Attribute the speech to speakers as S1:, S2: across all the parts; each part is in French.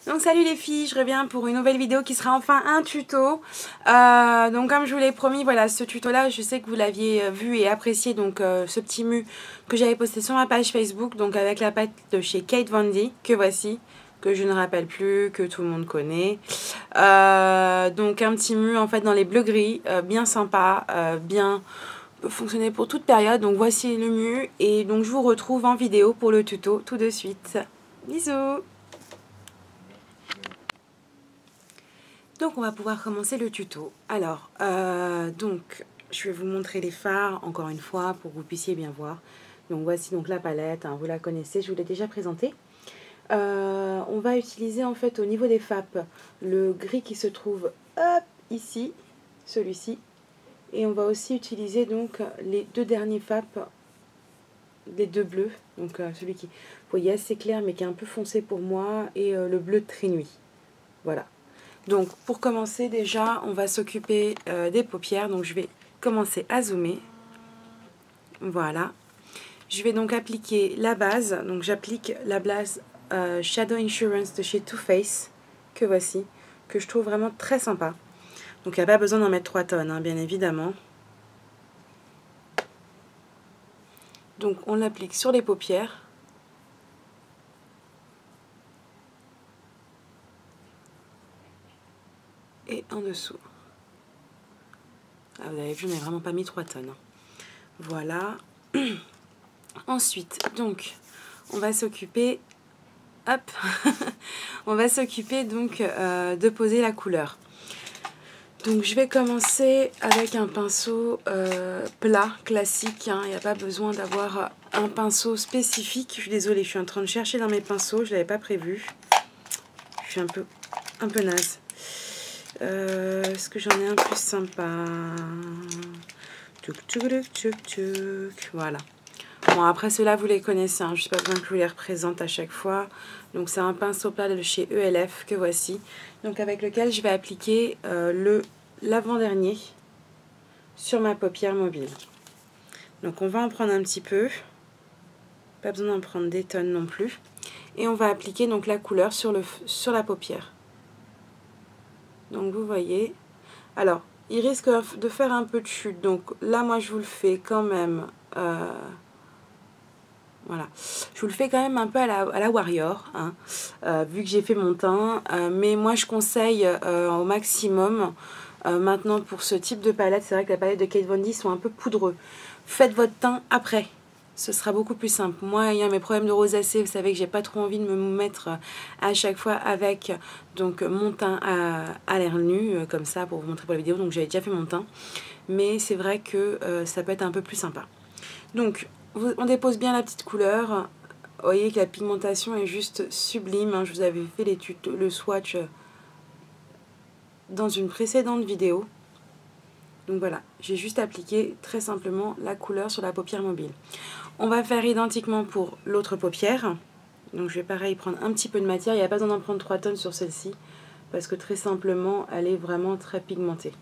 S1: Donc salut les filles, je reviens pour une nouvelle vidéo qui sera enfin un tuto. Donc comme je vous l'ai promis, voilà, ce tuto là, je sais que vous l'aviez vu et apprécié, donc ce petit mu que j'avais posté sur ma page Facebook, donc avec la palette de chez Kate Von D, que voici, que je ne rappelle plus, que tout le monde connaît. Donc un petit mu en fait dans les bleus gris, bien sympa, bien peut fonctionner pour toute période. Donc voici le mu et donc je vous retrouve en vidéo pour le tuto tout de suite. Bisous. Donc on va pouvoir commencer le tuto. Alors, donc je vais vous montrer les fards encore une fois pour que vous puissiez bien voir. Donc voici donc la palette, hein, vous la connaissez, je vous l'ai déjà présentée. On va utiliser en fait au niveau des FAP le gris qui se trouve hop, ici, celui-ci. Et on va aussi utiliser donc les deux derniers FAP, les deux bleus. Donc celui qui, vous voyez, assez clair mais qui est un peu foncé pour moi et le bleu très nuit. Voilà. Donc pour commencer déjà on va s'occuper des paupières, donc je vais commencer à zoomer, voilà. Je vais donc appliquer la base, donc j'applique la base Shadow Insurance de chez Too Faced, que voici, que je trouve vraiment très sympa. Donc il n'y a pas besoin d'en mettre 3 tonnes, hein, bien évidemment. Donc on l'applique sur les paupières. Et en dessous. Ah, vous avez vu, on n'a vraiment pas mis 3 tonnes. Voilà. Ensuite, donc, on va s'occuper, hop, on va s'occuper donc de poser la couleur. Donc, je vais commencer avec un pinceau plat, classique. Hein. Il n'y a pas besoin d'avoir un pinceau spécifique. Je suis désolée, je suis en train de chercher dans mes pinceaux, je ne l'avais pas prévu. Je suis un peu naze. Est-ce que j'en ai un plus sympa? Voilà. Bon, après ceux-là, vous les connaissez, hein, je n'ai pas besoin que je vous les représente à chaque fois. Donc, c'est un pinceau plat de chez ELF que voici. Donc, avec lequel je vais appliquer l'avant-dernier sur ma paupière mobile. Donc, on va en prendre un petit peu. Pas besoin d'en prendre des tonnes non plus. Et on va appliquer donc la couleur sur la paupière. Donc, vous voyez. Alors, il risque de faire un peu de chute. Donc, là, moi, je vous le fais quand même... Voilà, je vous le fais quand même un peu à la Warrior, hein, vu que j'ai fait mon teint. Mais moi, je conseille au maximum, maintenant pour ce type de palette, c'est vrai que la palette de Kate Von D sont un peu poudreux. Faites votre teint après, ce sera beaucoup plus simple. Moi, ayant mes problèmes de rosacée, vous savez que j'ai pas trop envie de me mettre à chaque fois avec donc, mon teint à l'air nu, comme ça, pour vous montrer pour la vidéo. Donc, j'avais déjà fait mon teint. Mais c'est vrai que ça peut être un peu plus sympa. Donc, on dépose bien la petite couleur. Vous voyez que la pigmentation est juste sublime. Hein. Je vous avais fait le swatch dans une précédente vidéo. Donc voilà, j'ai juste appliqué très simplement la couleur sur la paupière mobile. On va faire identiquement pour l'autre paupière. Donc je vais pareil prendre un petit peu de matière. Il n'y a pas besoin d'en prendre 3 tonnes sur celle-ci. Parce que très simplement, elle est vraiment très pigmentée.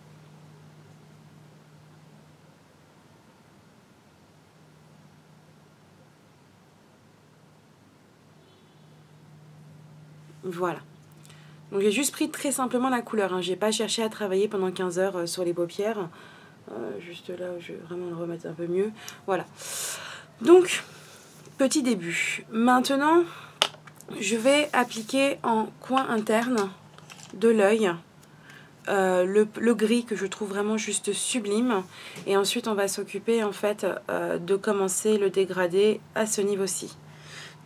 S1: Voilà. Donc j'ai juste pris très simplement la couleur. Hein. J'ai pas cherché à travailler pendant 15 heures sur les paupières. Juste là, je vais vraiment le remettre un peu mieux. Voilà. Donc, petit début. Maintenant, je vais appliquer en coin interne de l'œil le gris que je trouve vraiment juste sublime. Et ensuite, on va s'occuper en fait de commencer le dégradé à ce niveau-ci.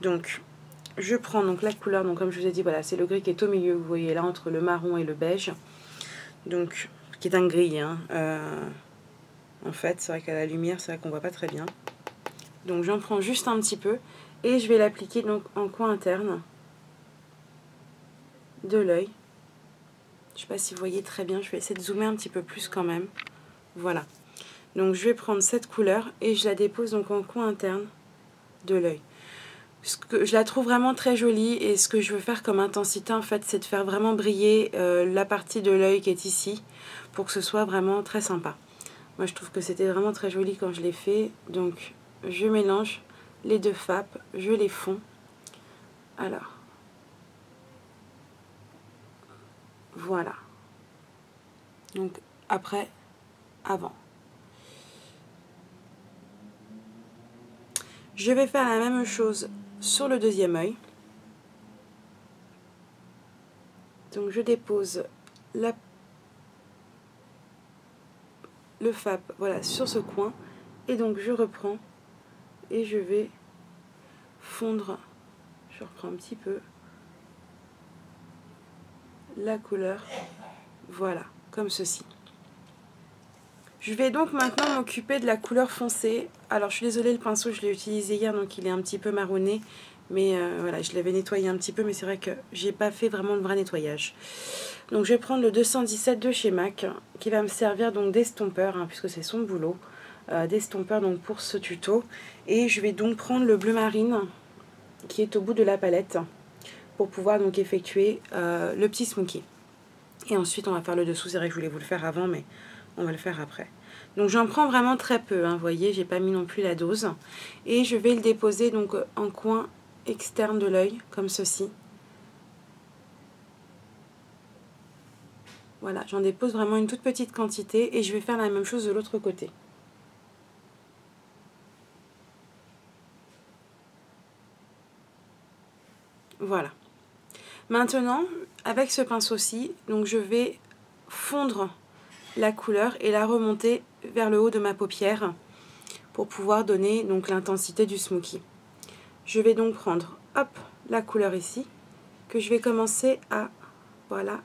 S1: Donc, je prends donc la couleur, donc comme je vous ai dit, voilà, c'est le gris qui est au milieu, vous voyez là, entre le marron et le beige. Donc, qui est un gris, hein. En fait, c'est vrai qu'à la lumière, c'est vrai qu'on voit pas très bien. Donc, j'en prends juste un petit peu et je vais l'appliquer donc en coin interne de l'œil. Je sais pas si vous voyez très bien, je vais essayer de zoomer un petit peu plus quand même. Voilà. Donc, je vais prendre cette couleur et je la dépose donc en coin interne de l'œil. Je la trouve vraiment très jolie et ce que je veux faire comme intensité en fait, c'est de faire vraiment briller la partie de l'œil qui est ici pour que ce soit vraiment très sympa. Moi je trouve que c'était vraiment très joli quand je l'ai fait. Donc je mélange les deux FAP, je les fonds. Alors, Voilà. Donc après, avant. Je vais faire la même chose sur le deuxième œil. Donc je dépose le fap, voilà, sur ce coin. Et donc je reprends et je vais fondre, je reprends un petit peu la couleur, voilà, comme ceci. Je vais donc maintenant m'occuper de la couleur foncée. Alors je suis désolée, le pinceau je l'ai utilisé hier, donc il est un petit peu marronné. Mais voilà, je l'avais nettoyé un petit peu, mais c'est vrai que j'ai pas fait vraiment le vrai nettoyage. Donc je vais prendre le 217 de chez MAC, qui va me servir donc d'estompeur, hein, puisque c'est son boulot, d'estompeur donc pour ce tuto. Et je vais donc prendre le bleu marine, qui est au bout de la palette, pour pouvoir donc effectuer le petit smoky. Et ensuite on va faire le dessous, c'est vrai que je voulais vous le faire avant, mais on va le faire après. Donc j'en prends vraiment très peu, hein, vous voyez, j'ai pas mis non plus la dose. Et je vais le déposer donc en coin externe de l'œil, comme ceci. Voilà, j'en dépose vraiment une toute petite quantité et je vais faire la même chose de l'autre côté. Voilà. Maintenant, avec ce pinceau-ci, donc je vais fondre la couleur et la remonter vers le haut de ma paupière pour pouvoir donner donc l'intensité du smoky. Je vais donc prendre, hop, la couleur ici, que je vais commencer à, voilà,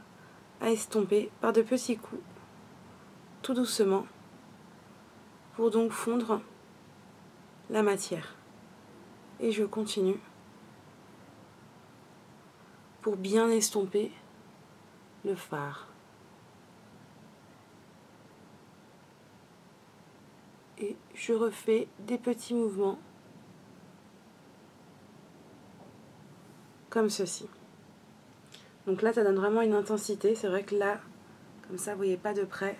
S1: à estomper par de petits coups, tout doucement, pour donc fondre la matière. Et je continue pour bien estomper le fard. Et je refais des petits mouvements comme ceci. Donc là, ça donne vraiment une intensité. C'est vrai que là, comme ça, vous voyez pas de près.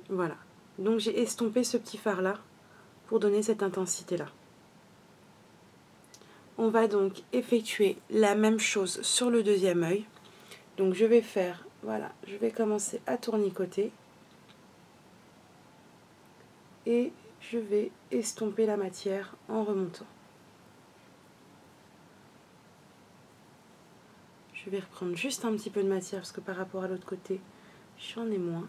S1: Voilà. Donc j'ai estompé ce petit fard-là pour donner cette intensité-là. On va donc effectuer la même chose sur le deuxième œil. Donc je vais faire, voilà, je vais commencer à tournicoter. Et je vais estomper la matière en remontant. Je vais reprendre juste un petit peu de matière parce que par rapport à l'autre côté, j'en ai moins.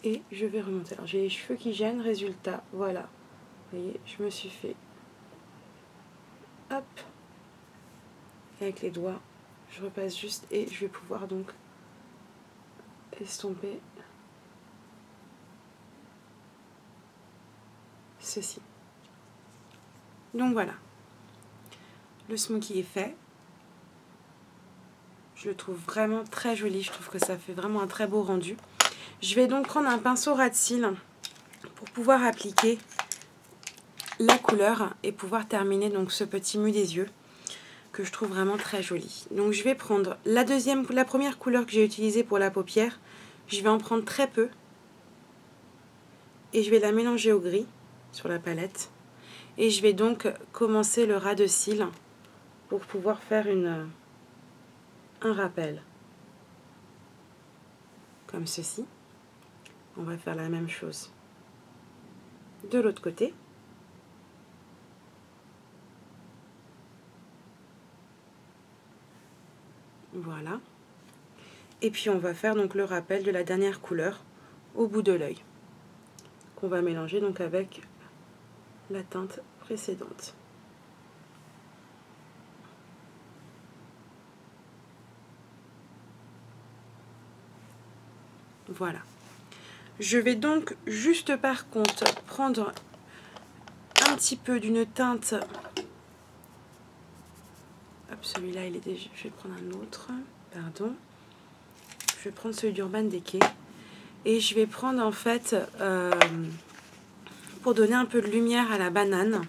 S1: Et je vais remonter. Alors j'ai les cheveux qui gênent, résultat, voilà. Vous voyez, je me suis fait, hop, et avec les doigts, je repasse juste et je vais pouvoir donc estomper ceci. Donc voilà, le smoky est fait. Je le trouve vraiment très joli, je trouve que ça fait vraiment un très beau rendu. Je vais donc prendre un pinceau ras de cils pour pouvoir appliquer la couleur et pouvoir terminer donc ce petit mu des yeux que je trouve vraiment très joli. Donc je vais prendre la première couleur que j'ai utilisée pour la paupière, je vais en prendre très peu et je vais la mélanger au gris sur la palette et je vais donc commencer le ras de cils pour pouvoir faire un rappel comme ceci. On va faire la même chose de l'autre côté. Voilà. Et puis on va faire donc le rappel de la dernière couleur au bout de l'œil, qu'on va mélanger donc avec la teinte précédente. Voilà. Je vais donc juste par contre prendre un petit peu d'une teinte. Hop, celui-là il est déjà. Je vais prendre un autre. Pardon. Je vais prendre celui d'Urban Decay. Et je vais prendre en fait pour donner un peu de lumière à la banane.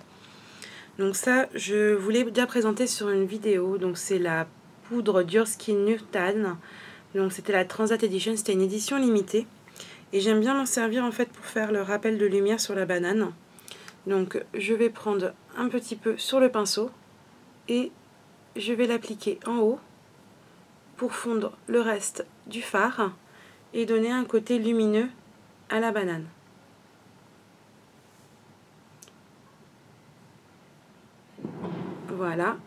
S1: Donc ça, je voulais déjà présenter sur une vidéo. Donc c'est la poudre Dure Skin Nutan. Donc c'était la Transat Edition, c'était une édition limitée. Et j'aime bien m'en servir en fait pour faire le rappel de lumière sur la banane. Donc je vais prendre un petit peu sur le pinceau et je vais l'appliquer en haut pour fondre le reste du fard et donner un côté lumineux à la banane. Voilà.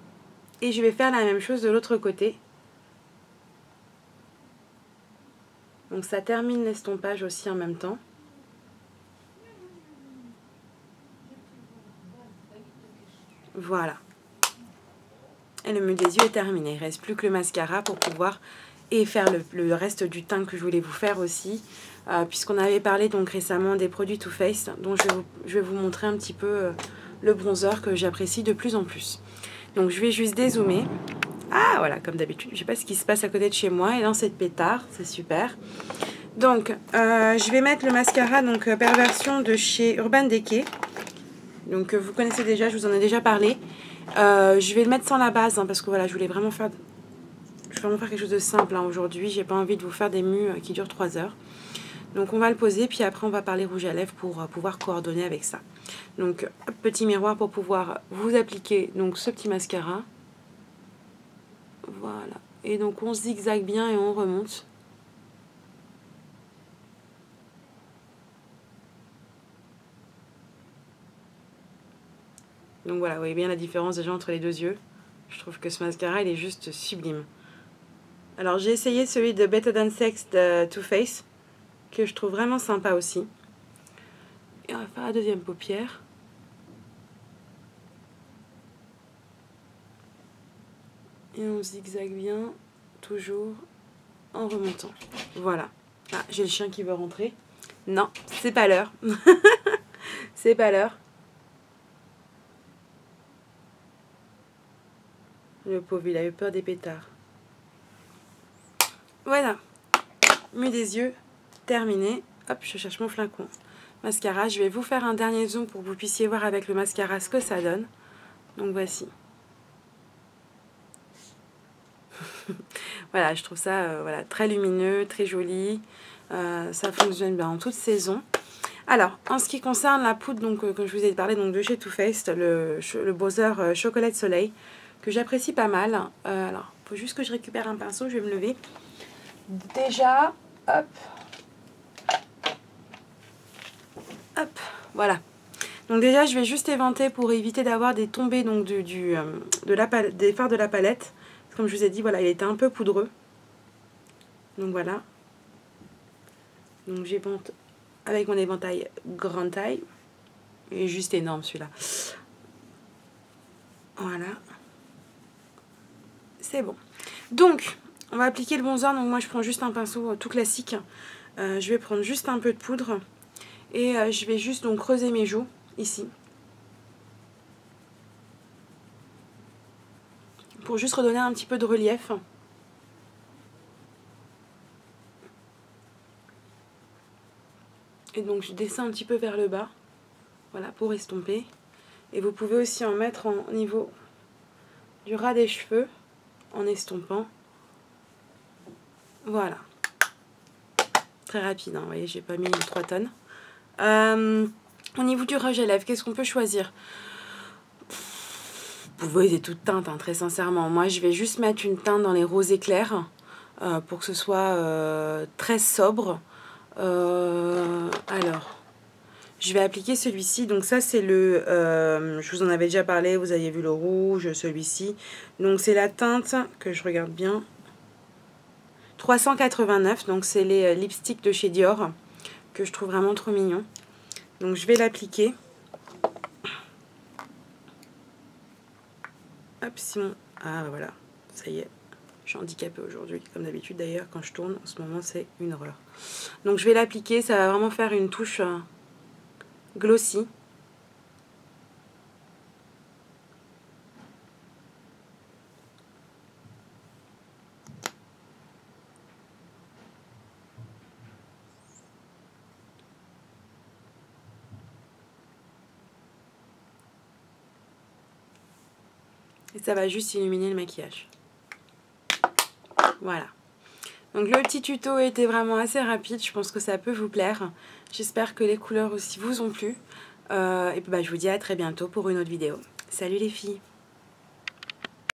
S1: Et je vais faire la même chose de l'autre côté. Donc ça termine l'estompage aussi en même temps. Voilà. Et le mou des yeux est terminé. Il ne reste plus que le mascara pour pouvoir et faire le reste du teint que je voulais vous faire aussi. Puisqu'on avait parlé donc récemment des produits Too Faced. Donc je vais vous montrer un petit peu le bronzer que j'apprécie de plus en plus. Donc je vais juste dézoomer. Ah voilà, comme d'habitude. Je ne sais pas ce qui se passe à côté de chez moi. Et dans cette pétard, c'est super. Donc je vais mettre le mascara donc Perversion de chez Urban Decay. Donc vous connaissez déjà, je vous en ai déjà parlé. Je vais le mettre sans la base hein, parce que voilà, je voulais vraiment faire quelque chose de simple hein, aujourd'hui. J'ai pas envie de vous faire des mus qui durent 3 heures. Donc on va le poser, puis après on va parler rouge à lèvres pour pouvoir coordonner avec ça. Donc petit miroir pour pouvoir vous appliquer donc ce petit mascara. Voilà. Et donc on zigzague bien et on remonte. Donc voilà, vous voyez bien la différence déjà entre les deux yeux. Je trouve que ce mascara, il est juste sublime. Alors j'ai essayé celui de Better Than Sex de Too Faced, que je trouve vraiment sympa aussi. Et on va faire la deuxième paupière. Et on zigzague bien, toujours en remontant. Voilà. Ah, j'ai le chien qui veut rentrer. Non, c'est pas l'heure. C'est pas l'heure. Le pauvre, il a eu peur des pétards. Voilà. Mu des yeux, terminé. Hop, je cherche mon flacon. Mascara, je vais vous faire un dernier zoom pour que vous puissiez voir avec le mascara ce que ça donne. Donc voici. Voilà, je trouve ça voilà, très lumineux, très joli. Ça fonctionne bien en toute saison. Alors, en ce qui concerne la poudre, donc, que je vous ai parlé donc, de chez Too Faced, le bronzer Chocolat de Soleil, que j'apprécie pas mal. Alors, il faut juste que je récupère un pinceau, je vais me lever. Déjà, hop. Hop, voilà. Donc déjà, je vais juste éventer pour éviter d'avoir des tombées donc, des fards de la palette. Comme je vous ai dit, voilà, il était un peu poudreux. Donc voilà. Donc j'évente avec mon éventail grande taille. Il est juste énorme celui-là. Voilà. C'est bon. Donc, on va appliquer le bronzer. Donc moi, je prends juste un pinceau tout classique. Je vais prendre juste un peu de poudre. Et je vais juste donc creuser mes joues, ici. Pour juste redonner un petit peu de relief. Et donc je descends un petit peu vers le bas. Voilà, pour estomper. Et vous pouvez aussi en mettre au niveau du ras des cheveux, en estompant. Voilà. Très rapide, hein, vous voyez, j'ai pas mis 3 tonnes. Au niveau du rouge à lèvres, qu'est-ce qu'on peut choisir? Vous voyez, des toutes teintes, hein, très sincèrement. Moi, je vais juste mettre une teinte dans les roses éclairs pour que ce soit très sobre. Alors, je vais appliquer celui-ci. Donc ça, c'est le... je vous en avais déjà parlé, vous aviez vu le rouge, celui-ci. Donc c'est la teinte que je regarde bien. 389, donc c'est les lipsticks de chez Dior que je trouve vraiment trop mignon. Donc je vais l'appliquer. Hop, Simon. Ah voilà, ça y est. Je suis handicapée aujourd'hui, comme d'habitude d'ailleurs, quand je tourne. En ce moment, c'est une horreur. Donc je vais l'appliquer, ça va vraiment faire une touche glossy. Et ça va juste illuminer le maquillage. Voilà. Donc le petit tuto était vraiment assez rapide. Je pense que ça peut vous plaire. J'espère que les couleurs aussi vous ont plu. Et puis je vous dis à très bientôt pour une autre vidéo. Salut les filles!